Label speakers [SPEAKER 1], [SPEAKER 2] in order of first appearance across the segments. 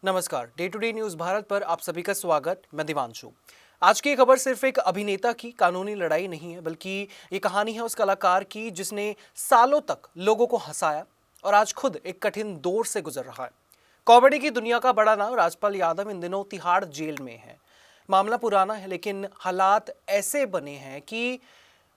[SPEAKER 1] नमस्कार, day to day news Bharat पर आप सभी का स्वागत। मैं दिवांशु। आज की खबर सिर्फ एक अभिनेता की कानूनी लड़ाई नहीं है, बल्कि ये कहानी है उस कलाकार की जिसने सालों तक लोगों को हंसाया और आज खुद एक कठिन दौर से गुजर रहा है। कॉमेडी की दुनिया का बड़ा नाम राजपाल यादव इन दिनों तिहाड़ जेल में है। मामला पुराना है, लेकिन हालात ऐसे बने हैं कि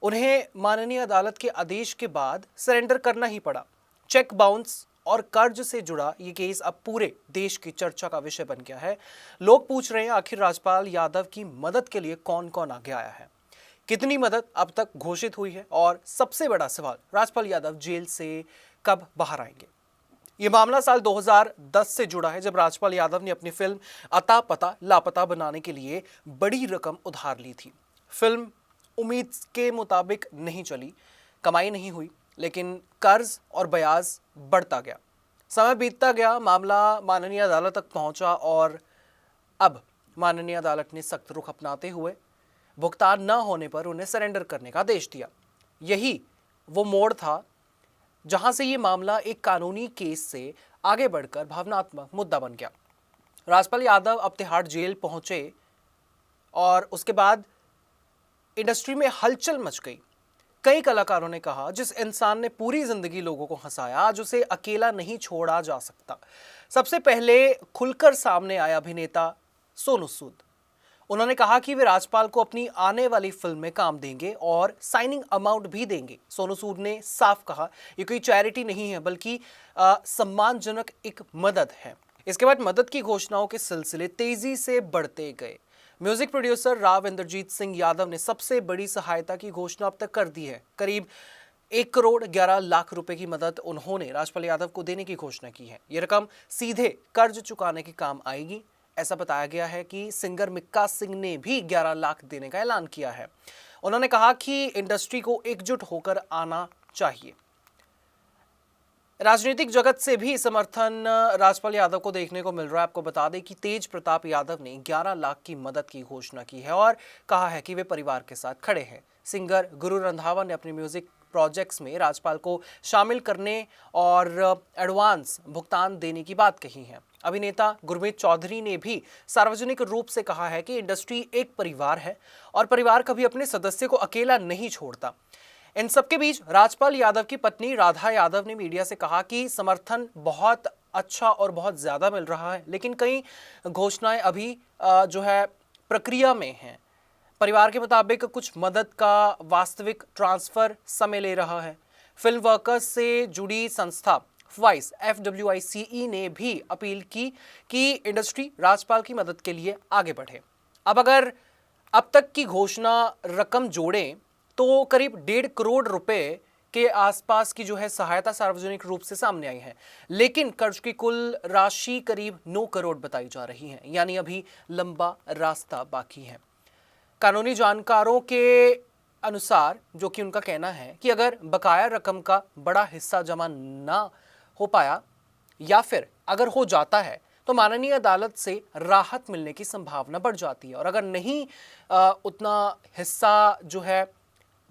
[SPEAKER 1] उन्हें माननीय अदालत के आदेश के बाद सरेंडर करना ही पड़ा। चेक बाउंस और कर्ज से जुड़ा ये केस अब पूरे देश की चर्चा का विषय बन गया है। लोग पूछ रहे हैं आखिर राजपाल यादव की मदद के लिए कौन कौन आगे आया है, कितनी मदद अब तक घोषित हुई है और सबसे बड़ा सवाल, राजपाल यादव जेल से कब बाहर आएंगे। ये मामला साल 2010 से जुड़ा है, जब राजपाल यादव ने अपनी फिल्म अता पता लापता बनाने के लिए बड़ी रकम उधार ली थी। फिल्म उम्मीद के मुताबिक नहीं चली, कमाई नहीं हुई, लेकिन कर्ज और ब्याज बढ़ता गया। समय बीतता गया, मामला माननीय अदालत तक पहुंचा और अब माननीय अदालत ने सख्त रुख अपनाते हुए भुगतान न होने पर उन्हें सरेंडर करने का आदेश दिया। यही वो मोड़ था जहां से ये मामला एक कानूनी केस से आगे बढ़कर भावनात्मक मुद्दा बन गया। राजपाल यादव अब तिहाड़ जेल पहुंचे और उसके बाद इंडस्ट्री में हलचल मच गई। कई कलाकारों ने कहा, जिस इंसान ने पूरी जिंदगी लोगों को हंसाया, आज उसे अकेला नहीं छोड़ा जा सकता। सबसे पहले खुलकर सामने आया अभिनेता सोनू सूद। उन्होंने कहा कि वे राजपाल को अपनी आने वाली फिल्म में काम देंगे और साइनिंग अमाउंट भी देंगे। सोनू सूद ने साफ कहा, ये कोई चैरिटी नहीं है, बल्कि सम्मानजनक एक मदद है। इसके बाद मदद की घोषणाओं के सिलसिले तेजी से बढ़ते गए। म्यूजिक प्रोड्यूसर राव इंद्रजीत सिंह यादव ने सबसे बड़ी सहायता की घोषणा अब तक कर दी है। करीब 1 करोड़ 11 लाख रुपए की मदद उन्होंने राजपाल यादव को देने की घोषणा की है। ये रकम सीधे कर्ज चुकाने के काम आएगी। ऐसा बताया गया है कि सिंगर मिक्का सिंह ने भी 11 लाख देने का ऐलान किया है। उन्होंने कहा कि इंडस्ट्री को एकजुट होकर आना चाहिए। राजनीतिक जगत से भी समर्थन राजपाल यादव को देखने को मिल रहा है। आपको बता दें कि तेज प्रताप यादव ने 11 लाख की मदद की घोषणा की है और कहा है कि वे परिवार के साथ खड़े हैं। सिंगर गुरु रंधावा ने अपने म्यूजिक प्रोजेक्ट्स में राजपाल को शामिल करने और एडवांस भुगतान देने की बात कही है। अभिनेता गुरमीत चौधरी ने भी सार्वजनिक रूप से कहा है कि इंडस्ट्री एक परिवार है और परिवार कभी अपने सदस्य को अकेला नहीं छोड़ता। इन सबके बीच राजपाल यादव की पत्नी राधा यादव ने मीडिया से कहा कि समर्थन बहुत अच्छा और बहुत ज्यादा मिल रहा है, लेकिन कई घोषणाएं अभी जो है प्रक्रिया में हैं। परिवार के मुताबिक कुछ मदद का वास्तविक ट्रांसफर समय ले रहा है। फिल्म वर्कर्स से जुड़ी संस्था FWICE FWICE ने भी अपील की कि इंडस्ट्री राजपाल की मदद के लिए आगे बढ़े। अगर अब तक की घोषणा रकम जोड़ें तो करीब 1.5 करोड़ रुपए के आसपास की जो है सहायता सार्वजनिक रूप से सामने आई है, लेकिन कर्ज की कुल राशि करीब 9 करोड़ बताई जा रही है, यानी अभी लंबा रास्ता बाकी है। कानूनी जानकारों के अनुसार, जो कि उनका कहना है कि अगर बकाया रकम का बड़ा हिस्सा जमा ना हो पाया या फिर अगर हो जाता है तो माननीय अदालत से राहत मिलने की संभावना बढ़ जाती है, और अगर नहीं उतना हिस्सा जो है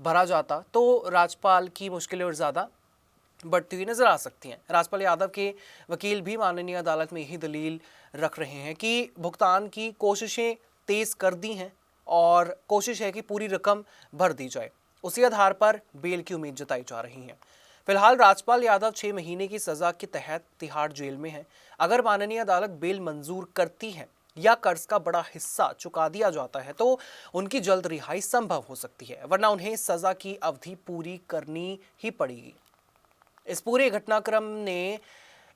[SPEAKER 1] भरा जाता तो राजपाल की मुश्किलें और ज़्यादा बढ़ती हुई नजर आ सकती हैं। राजपाल यादव के वकील भी माननीय अदालत में यही दलील रख रहे हैं कि भुगतान की कोशिशें तेज कर दी हैं और कोशिश है कि पूरी रकम भर दी जाए। उसी आधार पर बेल की उम्मीद जताई जा रही है। फिलहाल राजपाल यादव 6 महीने की सजा के तहत तिहाड़ जेल में है। अगर माननीय अदालत बेल मंजूर करती है या कर्ज का बड़ा हिस्सा चुका दिया जाता है तो उनकी जल्द रिहाई संभव हो सकती है, वरना उन्हें सजा की अवधि पूरी करनी ही पड़ेगी। इस पूरे घटनाक्रम ने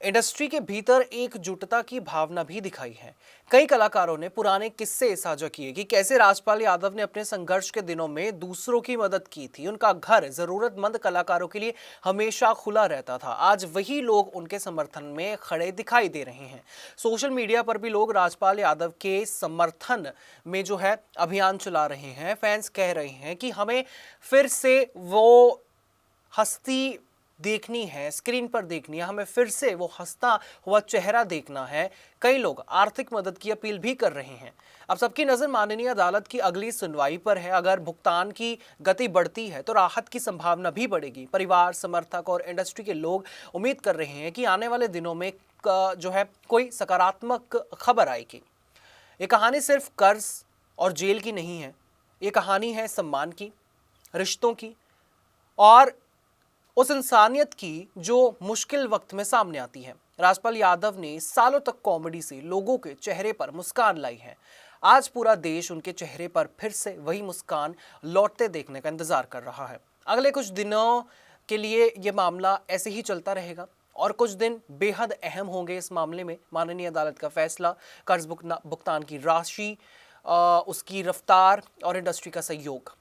[SPEAKER 1] इंडस्ट्री के भीतर एकजुटता की भावना भी दिखाई है। कई कलाकारों ने पुराने किस्से साझा किए कि कैसे राजपाल यादव ने अपने संघर्ष के दिनों में दूसरों की मदद की थी। उनका घर जरूरतमंद कलाकारों के लिए हमेशा खुला रहता था। आज वही लोग उनके समर्थन में खड़े दिखाई दे रहे हैं। सोशल मीडिया पर भी लोग राजपाल यादव के समर्थन में जो है अभियान चला रहे हैं। फैंस कह रहे हैं कि हमें फिर से वो हस्ती देखनी है, स्क्रीन पर देखनी है, हमें फिर से वो हंसता हुआ चेहरा देखना है। कई लोग आर्थिक मदद की अपील भी कर रहे हैं। अब सबकी नजर माननीय अदालत की अगली सुनवाई पर है। अगर भुगतान की गति बढ़ती है तो राहत की संभावना भी बढ़ेगी। परिवार, समर्थक और इंडस्ट्री के लोग उम्मीद कर रहे हैं कि आने वाले दिनों में जो है कोई सकारात्मक खबर आएगी। ये कहानी सिर्फ कर्ज और जेल की नहीं है, ये कहानी है सम्मान की, रिश्तों की और उस इंसानियत की जो मुश्किल वक्त में सामने आती है। राजपाल यादव ने सालों तक कॉमेडी से लोगों के चेहरे पर मुस्कान लाई है। आज पूरा देश उनके चेहरे पर फिर से वही मुस्कान लौटते देखने का इंतजार कर रहा है। अगले कुछ दिनों के लिए ये मामला ऐसे ही चलता रहेगा और कुछ दिन बेहद अहम होंगे इस मामले में। माननीय अदालत का फैसला, कर्ज भुगतान की राशि, उसकी रफ्तार और इंडस्ट्री का सहयोग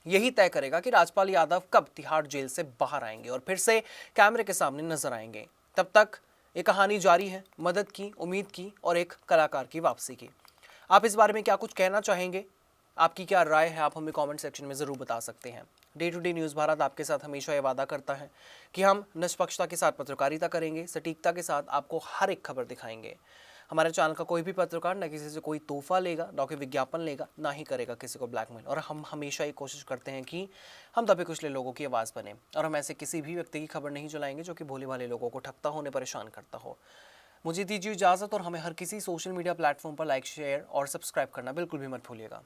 [SPEAKER 1] यही तय करेगा कि राजपाल यादव कब तिहाड़ जेल से बाहर आएंगे और फिर से कैमरे के सामने नजर आएंगे। तब तक ये कहानी जारी है, मदद की, उम्मीद की और एक कलाकार की वापसी की। आप इस बारे में क्या कुछ कहना चाहेंगे? आपकी क्या राय है? आप हमें कमेंट सेक्शन में ज़रूर बता सकते हैं। Day to day news Bharat आपके साथ हमेशा ये वादा करता है कि हम निष्पक्षता के साथ पत्रकारिता करेंगे, सटीकता के साथ आपको हर एक खबर दिखाएंगे। हमारे चैनल का कोई भी पत्रकार न किसी से कोई तोहफा लेगा, न कोई विज्ञापन लेगा, ना ही करेगा किसी को ब्लैकमेल। और हम हमेशा ये कोशिश करते हैं कि हम दबे कुचले लोगों की आवाज़ बने और हम ऐसे किसी भी व्यक्ति की खबर नहीं चलाएंगे जो कि भोले भाले लोगों को ठगता होने परेशान करता हो। मुझे दीजिए इजाज़त और हमें हर किसी सोशल मीडिया प्लेटफॉर्म पर लाइक, शेयर और सब्सक्राइब करना बिल्कुल भी मत भूलिएगा।